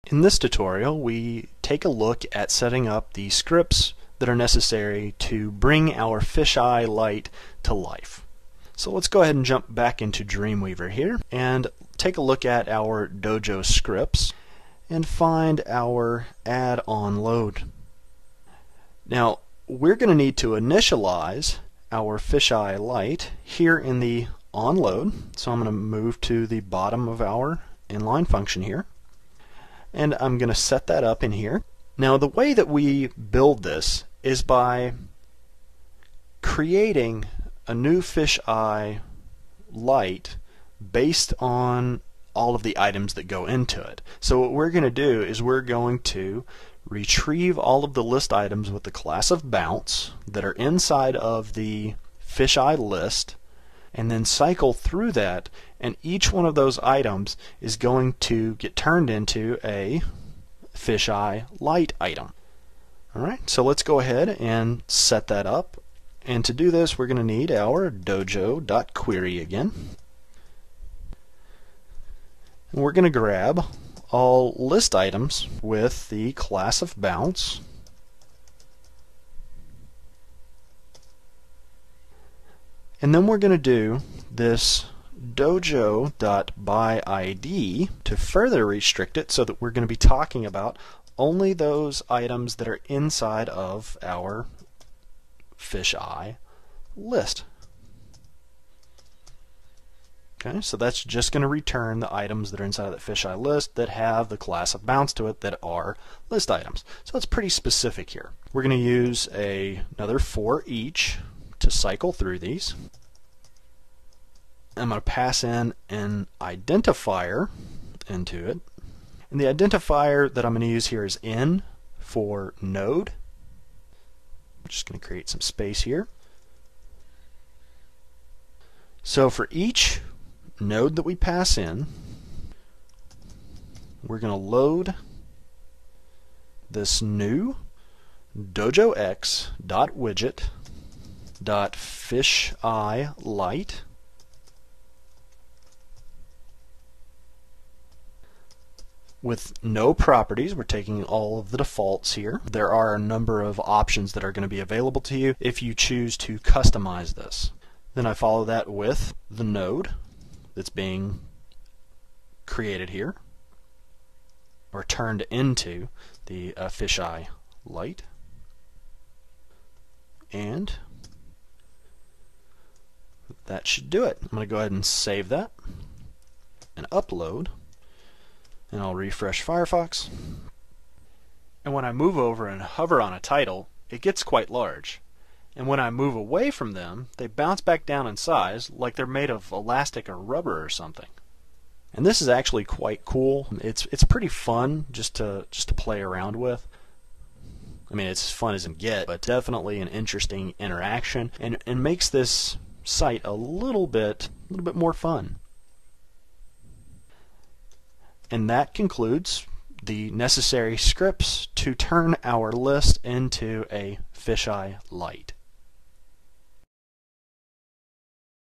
In this tutorial, we take a look at setting up the scripts that are necessary to bring our FisheyeLite to life. So let's go ahead and jump back into Dreamweaver here and take a look at our Dojo scripts and find our add-on load. Now, we're going to need to initialize our FisheyeLite here in the onload. So I'm going to move to the bottom of our inline function here. And I'm going to set that up in here. Now the way that we build this is by creating a new FisheyeLite based on all of the items that go into it. So what we're going to do is we're going to retrieve all of the list items with the class of bounce that are inside of the Fisheye list, and then cycle through that, and each one of those items is going to get turned into a FisheyeLite item. Alright, so let's go ahead and set that up. And to do this, we're going to need our dojo.query again. And we're going to grab all list items with the class of bounce. And then we're going to do this dojo.byId to further restrict it so that we're going to be talking about only those items that are inside of our Fisheye list. Okay, so that's just going to return the items that are inside of that Fisheye list that have the class of bounce to it that are list items. So it's pretty specific here. We're going to use another for each to cycle through these. I'm going to pass in an identifier into it. And the identifier that I'm going to use here is N for node. I'm just going to create some space here. So for each node that we pass in, we're going to load this new dojox.widget.FisheyeLite with no properties. We're taking all of the defaults here. There are a number of options that are going to be available to you if you choose to customize this. Then I follow that with the node that's being created here, or turned into the FisheyeLite. And that should do it. I'm going to go ahead and save that and upload. And I'll refresh Firefox. And when I move over and hover on a title, it gets quite large. And when I move away from them, they bounce back down in size like they're made of elastic or rubber or something. And this is actually quite cool. It's pretty fun just to play around with. I mean, it's as fun as it can get, but definitely an interesting interaction, and makes this site a little bit more fun. And that concludes the necessary scripts to turn our list into a FisheyeLite.